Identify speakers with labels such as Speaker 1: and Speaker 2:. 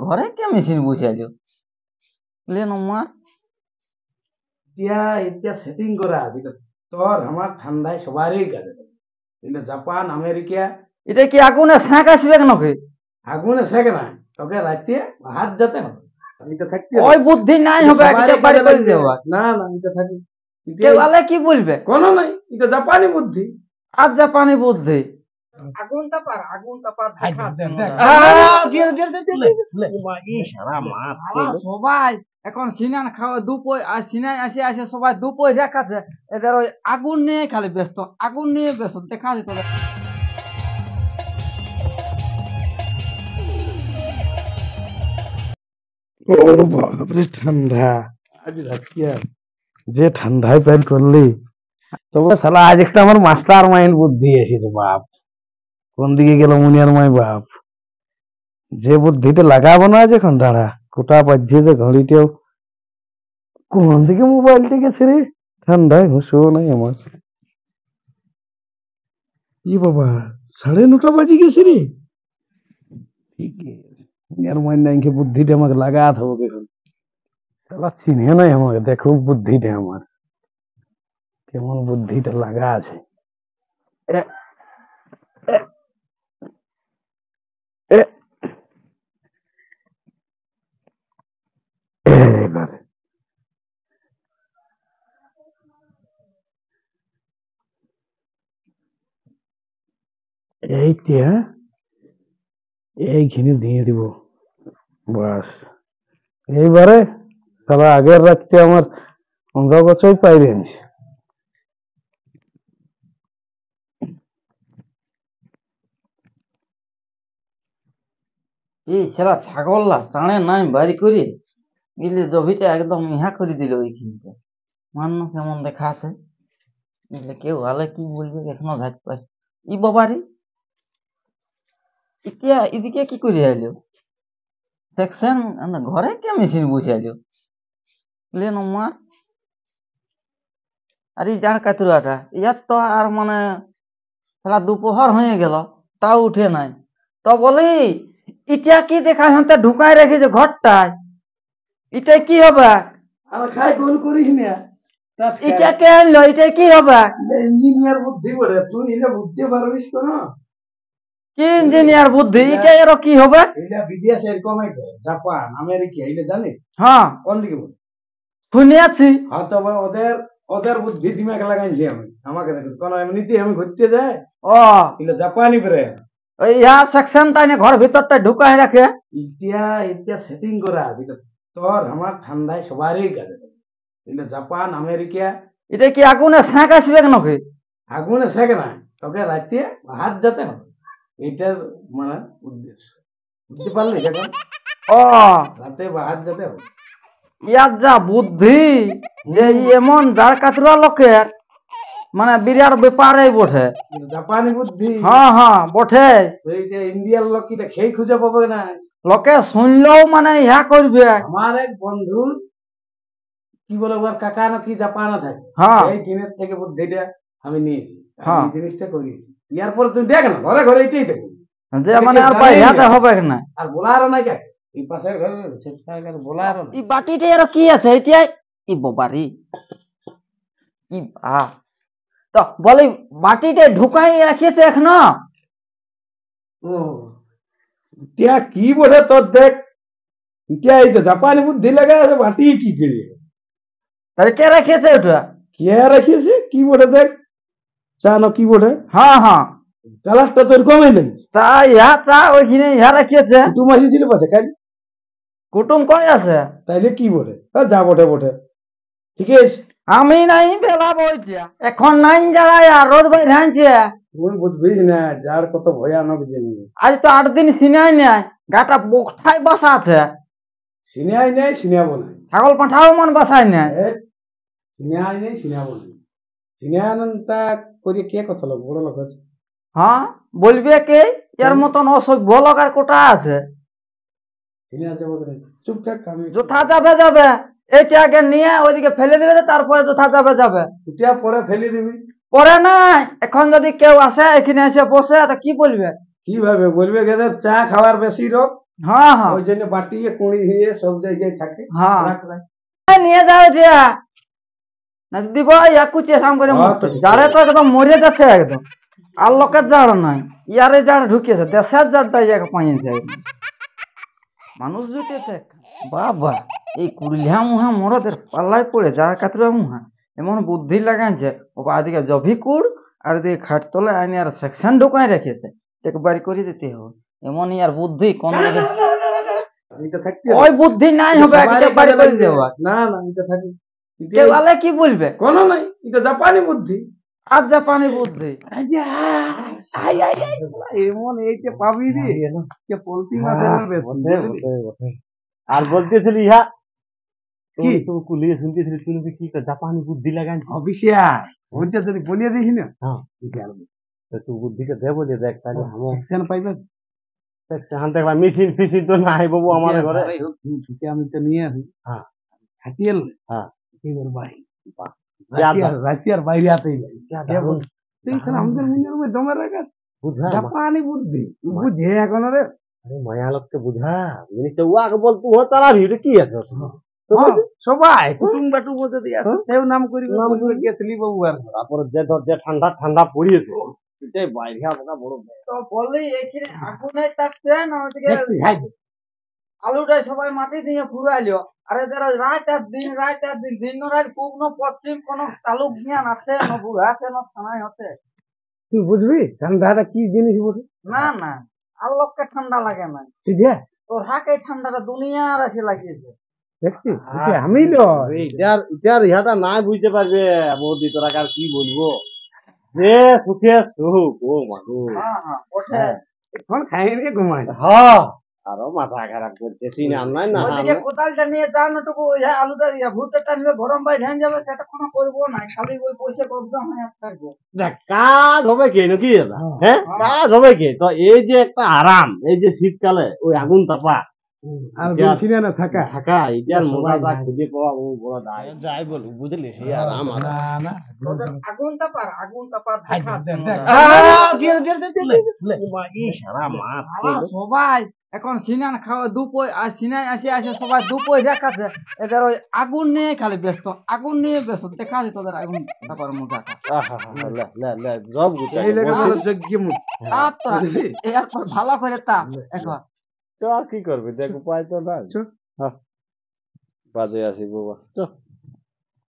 Speaker 1: ঘরে কে machine বসাইলো lane মার
Speaker 2: এতিয়া সেটিং করা তোর আমার ঠান্ডায় সবারই কাজে কিন্তু জাপান আমেরিকা
Speaker 1: এটা কি আগুনে শাঁক আসবে কেন কে
Speaker 2: আগুনে শেখ না তোকে রাতে হাত যেতে হবে এটা থাকতে
Speaker 1: ওই বুদ্ধি নাই হবে এটা বাড়ি করে দেওয়া
Speaker 2: না না এটা থাকি
Speaker 1: কেউ আলে কি বলবে
Speaker 2: কোনো নাই এটা জাপানি বুদ্ধি
Speaker 1: আর জাপানি বুদ্ধি
Speaker 2: আগুন তাপার
Speaker 1: সবাই এখন সিনান খাওয়া দুপই আর সিনাই আসে আসে সবাই দুপই দেখাচ্ছে এদের ওই আগুন নিয়ে খালি ব্যস্ত আগুন নিয়ে ব্যস্ত দেখা যেত
Speaker 2: বাপরে ঠান্ডা আজ রাখিয়া যে ঠান্ডায় প্যান করলি তবে শালা আজ একটা আমার মাস্টার মাইন্ড বুদ্ধি এসেছে বাপ কোন দিকে গেল মুনিয়ার মাই বাপ যে বুদ্ধিটা লাগাবো না যখন দাঁড়া কোটা বাজছে যে ঘড়িটাও কোন দিকে মোবাইলটা গেছে রে ঠান্ডায় হুঁশও নাই আমার ই বাবা 9:30 বাজে গেছে রে ঠিক মুনিয়ার মাই নাই বুদ্ধিটা আমাকে লাগাতে হবে এখন শালা চিনে নাই আমাকে দেখো বুদ্ধিটা আমার কেমন বুদ্ধিটা লাগা আছে এবারে এইটা এইখানে দিয়ে দিব বাস এইবারে সারা আগের রাত্রে আমার 15 বছর পাইবে আনছি
Speaker 1: এই সেরা ছাগল্লা চাঁড়ে নাই বাড়ি করে গেলে জভিটা একদম ইহা করে দিল ওইখানটা মান্য কেমন দেখা আছে বুঝলে কেউ আলে কি বলবে এখনো ঘাট পাই ই বাবারি ইতিয়া এদিকে কি করে আইলো সেকশন ঘরে কে মেশিন বসাইলো লেন মার আর এই জার কাতুরাটা ইয়ার তো আর মানে খেলা দুপহর হয়ে গেল তাও উঠে নাই তো বলি ইটা কি দেখা হাতে ঢুকাই রেখেছে ঘরটায় এটা কি হবে
Speaker 2: আমার খাই গোল করিস না
Speaker 1: এটা কে আনলো এটা কি হবে
Speaker 2: ইঞ্জিনিয়ার বুদ্ধি বলে তুই এটা বুদ্ধি পারবিস কোন
Speaker 1: কি ইঞ্জিনিয়ার বুদ্ধি এটা এর কি হবে
Speaker 2: এটা বিদেশ এরকম জাপান আমেরিকা এটা জানিস
Speaker 1: হ্যাঁ
Speaker 2: কোন দিকে বল
Speaker 1: শুনিয়াছি
Speaker 2: হ্যাঁ তবে ওদের ওদের বুদ্ধি দিমাগ লাগাইছি আমি আমাকে দেখুন কোন এমনিতে আমি ঘুরতে যাই
Speaker 1: ও
Speaker 2: এটা জাপানি করে
Speaker 1: ওই ইহা সেকশনটা এনে ঘর ভিতরটা ঢুকাই রাখে
Speaker 2: এটা সেটিং করা তোর আমার ঠান্ডায় সবারই কাজে এটা জাপান আমেরিকা
Speaker 1: এটা কি আগুনে শাঁক আসবে কেন কে
Speaker 2: আগুনে শেখ না তোকে রাতে হাত যেতে হবে এটার মানে উদ্দেশ্য বুঝতে পারলি দেখুন
Speaker 1: ও
Speaker 2: রাতে হাত যেতে হবে
Speaker 1: ইয়ার যা বুদ্ধি যে এমন জার কাতুরা লোকের মানে বিরাট ব্যাপারে বটে
Speaker 2: জাপানি বুদ্ধি
Speaker 1: হ্যাঁ হ্যাঁ বটে
Speaker 2: এই যে ইন্ডিয়ার লোক কিটা খেয়ে খুঁজে পাবে না
Speaker 1: লোকে শুনলেও মানে ইহা করবে
Speaker 2: আমার এক বন্ধু কি বলে ওর কাকা না কি জাপানে থাকে
Speaker 1: হ্যাঁ
Speaker 2: এই দিনের থেকে বুদ্ধিটা আমি নিয়েছি
Speaker 1: হ্যাঁ
Speaker 2: এই জিনিসটা করিয়েছি ইয়ার পরে তুই দেখ না ঘরে ঘরে এটাই দেখবি
Speaker 1: যে মানে আর পাই ইহাতে হবে না
Speaker 2: আর বলারও নাই কাকে এই পাশের ঘরে বলারও
Speaker 1: এই বাটিটা আর কি আছে এটা ই বাবারি কি আ তো বলি বাটিতে ঢুকাই রাখিয়েছে এখনো
Speaker 2: ও ইটা কি বলে তোর দেখ ইটা এই তো জাপানি বুদ্ধি লাগা আছে বাটি কি করে
Speaker 1: তাহলে কে রাখিয়েছে ওটা
Speaker 2: কে রাখিয়েছে কি বলে দেখ জানো কি বলে
Speaker 1: হ্যাঁ হ্যাঁ
Speaker 2: কালারটা তোর কমে নেই
Speaker 1: তা ইহা চা ওইখানে ইহা রাখিয়েছে
Speaker 2: কুটুম আসিছিল পাশে খালি
Speaker 1: কুটুম কই আছে
Speaker 2: তাইলে কি বলে যা বটে বটে ঠিক আছে
Speaker 1: আমি নাই বেলা বইছিয়া এখন নাই জ্বালায় আর রোদ বাইরে হাঁটছে
Speaker 2: তুই বুঝবি না যার কত ভয়ানক জিনিস
Speaker 1: আজ তো 8 দিন সিনাই নাই গাটা বকঠাই বসা আছে
Speaker 2: সিনিয়াই নেই সিনিয়াবো না
Speaker 1: ছাগল পাঠাও মন বসাই নাই
Speaker 2: সিনিয়াই নেই সিনিয়াবো না সিনিয়ানটা করে কে কত লোক বড় লোক আছে
Speaker 1: হ্যাঁ বলবে কে এর মতন অসভ্য লোক আর কোটা আছে
Speaker 2: সিনিয়া যাবো চুপ থাক আমি
Speaker 1: যথা যাবে যাবে এইটা আগে নিয়ে ওইদিকে ফেলে দিবে তারপরে যথা যাবে যাবে
Speaker 2: এটা পরে ফেলে দিবি
Speaker 1: পরে নাই এখন যদি কেউ আসে এখানে এসে বসে তা কি বলবে
Speaker 2: কিভাবে বলবে গেদের চা খাওয়ার বেশি রোগ
Speaker 1: হ্যাঁ হ্যাঁ
Speaker 2: ওই জন্য বাটিয়ে কুড়ি হয়ে সব জায়গায় থাকে।
Speaker 1: হ্যাঁ
Speaker 2: রাখ রাখ।
Speaker 1: নিয়ে যাও যে না দিব ইয়াকু চেষ্টা করে মরতে যারে তো একদম মরে যাচ্ছে একদম আর লোকের জাড় নাই ইয়ারে জাড় ঢুকিয়েছে দেশের জাড়টা ইয়াকে পাইয়েছে মানুষ জুটেছে বাবা এই কুড়িয়া মুহা মরদের পাল্লায় পড়ে যার কাতরে মুহা এমন বুদ্ধি লাগাইছে ও আজকে জভি কুড় আর দিকে খাট তলে আইনি আর সেকশন ঢুকাই রেখেছে একবারই করে দিতে হবে এমন ইয়ার বুদ্ধি কোন
Speaker 2: এটা থাকতে
Speaker 1: ওই বুদ্ধি নাই হবে একবারই করে দেওয়া
Speaker 2: না না এটা থাকে
Speaker 1: কেউ আলে কি বলবে
Speaker 2: কোনো নাই, এটা জাপানি বুদ্ধি।
Speaker 1: আর জাপানি বুদ্ধি
Speaker 2: এমন এইটা পাবি রে কে পলতি মাছের
Speaker 3: আর বলতেছিলি ইহা
Speaker 2: কি?
Speaker 3: তো কুলিয়ে শুনতেছিলি তুই নাকি কি জাপানি বুদ্ধি লাগাই
Speaker 2: অফিসিয়া ওইটা যদি বলিয়ে দিস না
Speaker 3: হ্যাঁ তুই বুদ্ধিটা দে বলে দেখ তাহলে আমার
Speaker 2: সেকশন পাইবে।
Speaker 3: সেখান থেকে মেশিন ফিশিন তো নাই বাবু আমাদের ঘরে।
Speaker 2: আমি তো নিয়ে আসি।
Speaker 3: হ্যাঁ
Speaker 2: হাতিয়াল
Speaker 3: হ্যাঁ
Speaker 2: এবার বাড়ি
Speaker 3: ज्यादा
Speaker 2: রাতিয়ার বাইরে আতেই
Speaker 3: দারুণ।
Speaker 2: তুই আমাদের মনে দমে রাখা
Speaker 3: বুঝা
Speaker 2: জাপানি বুদ্ধি বুঝে এখন রে
Speaker 3: আরে মায়া লোককে বুঝা জিনিসটা ও আগে বল তুই চালাবি এটা কি আছে
Speaker 2: সবাই কুটুম বাটু মধ্যে দিয়ে আসে সেও নাম করি
Speaker 3: নাম
Speaker 2: নাম করে গেছিলি বাবু আর
Speaker 3: তারপরে যে ধর যে ঠান্ডা ঠান্ডা পড়িয়েছে এটাই বাইরে আমরা বড়
Speaker 1: তো বললি এখানে আগুনে থাকছে না ওদিকে
Speaker 2: দেখছি হাই
Speaker 1: আলুটা সবাই মাটি দিয়ে ফুরাইলো আরে যারা রাত আর দিন দিন রাত পূর্ণ পশ্চিম কোন তালুক জ্ঞান আছে না বুড়া আছে না থানায় আছে
Speaker 2: তুই বুঝবি ঠান্ডাটা কি জিনিস বুঝবি
Speaker 1: না না আর লোককে ঠান্ডা লাগে না
Speaker 2: বুঝে
Speaker 1: তোর হাকে ঠান্ডাটা দুনিয়ার আছে লাগিয়েছে
Speaker 2: দেখছি আমি তো
Speaker 3: এটার ইহাটা নাই বুঝতে পারবে বৌদি তোরা আর কি বলবো যে সুখে সুখ ও মানুষ
Speaker 1: হ্যাঁ হ্যাঁ ওঠে
Speaker 2: এখন খাই রে ঘুমাই
Speaker 3: হ্যাঁ আরো মাথা খারাপ করছে সিনার নাই না
Speaker 1: ওইদিকে কোদালটা নিয়ে যাও না টুকু ওই আলুটা ভুট্টাটা নিয়ে গরম বাই ধ্যান যাবে সেটা কোনো করবো না খালি ওই পয়সা করতে হয় থাকবো
Speaker 3: দেখ কাজ হবে কে নাকি এটা হ্যাঁ কাজ হবে কে তো এই যে একটা আরাম এই যে শীতকালে ওই আগুন তাপা
Speaker 2: আর বলছি না থাকা
Speaker 3: থাকা এটার মজাটা খুঁজে পাওয়া ও বড় দায় যাই বল বুঝলি সেই আরাম
Speaker 2: না না
Speaker 1: তোদের আগুন তাপার দেখা আছে
Speaker 3: এই সারা মাছ
Speaker 1: আবার সবাই এখন সিনান খাওয়া দুপই আর সিনাই আসে সবাই দুপই দেখাচ্ছে এদের ওই আগুন নিয়ে খালি ব্যস্ত আগুন নিয়ে ব্যস্ত দেখা আছে তোদের আগুন তাপার মজা
Speaker 3: সব গুটাই
Speaker 2: এই লাগে বড় যজ্ঞ মুখ
Speaker 1: তাপ তো এরপর ভালো করে তাপ এখন
Speaker 3: তো আর কি করবি দেখ উপায় তো নাই বাজে আসি বাবা